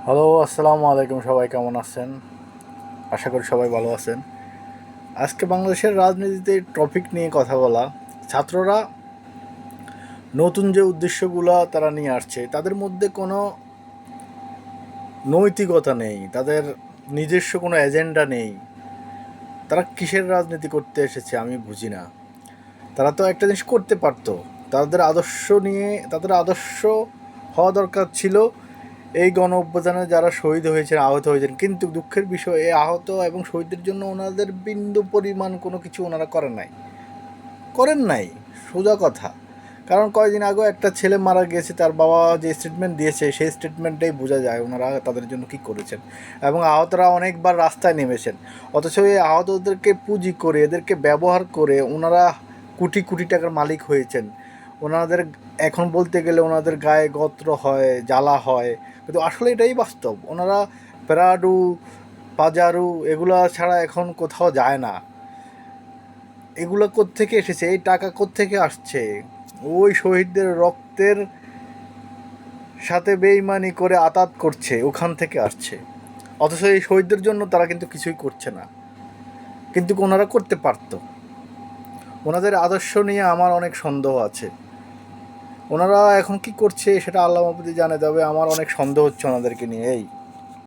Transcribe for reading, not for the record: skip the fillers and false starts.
Hello, আসসালামু আলাইকুম। সবাই কেমন আছেন? আশা করি সবাই ভালো আছেন। আজকে বাংলাদেশের রাজনীতিতে টপিক নিয়ে কথা বলা। ছাত্ররা নতুন যে উদ্দেশ্যগুলো তারা নিয়ে আসছে, তাদের মধ্যে কোনো নৈতিকতা নেই, তাদের নিজস্ব কোনো এজেন্ডা নেই। তারা কিসের রাজনীতি করতে এসেছে আমি বুঝি না। তারা তো একটা জিনিস করতে পারতো। তাদের আদর্শ হওয়া দরকার ছিল এই গণ অভ্যুত্থানে যারা শহীদ হয়েছেন, আহত হয়েছেন। কিন্তু দুঃখের বিষয়, এই আহত এবং শহীদদের জন্য ওনাদের বিন্দু পরিমাণ কোনো কিছু ওনারা করেন নাই, সোজা কথা। কারণ কয়েকদিন আগেও একটা ছেলে মারা গিয়েছে, তার বাবা যে স্টেটমেন্ট দিয়েছে সেই স্টেটমেন্টেই বোঝা যায় ওনারা তাদের জন্য কী করেছেন। এবং আহতরা অনেকবার রাস্তায় নেমেছেন, অথচ এই আহতদেরকে পুঁজি করে, এদেরকে ব্যবহার করে ওনারা কোটি কোটি টাকার মালিক হয়েছেন। ওনাদের এখন বলতে গেলে ওনাদের গায়ে গত্র হয়, জ্বালা হয়, কিন্তু আসলে এটাই বাস্তব। ওনারা প্রাডু, পাজারু এগুলা ছাড়া এখন কোথাও যায় না। এগুলো কোত্থেকে এসেছে, এই টাকা কোত্থেকে আসছে? ওই শহীদদের রক্তের সাথে বেইমানি করে আতাত করছে, ওখান থেকে আসছে। অথচ এই শহীদদের জন্য তারা কিন্তু কিছুই করছে না, কিন্তু ওনারা করতে পারতো। ওনাদের আদর্শ নিয়ে আমার অনেক সন্দেহ আছে। ওনারা এখন কি করছে সেটা আল্লাহ মাহফুদি জানে, তবে আমার অনেক সন্দেহ হচ্ছে ওনাদেরকে নিয়ে। এই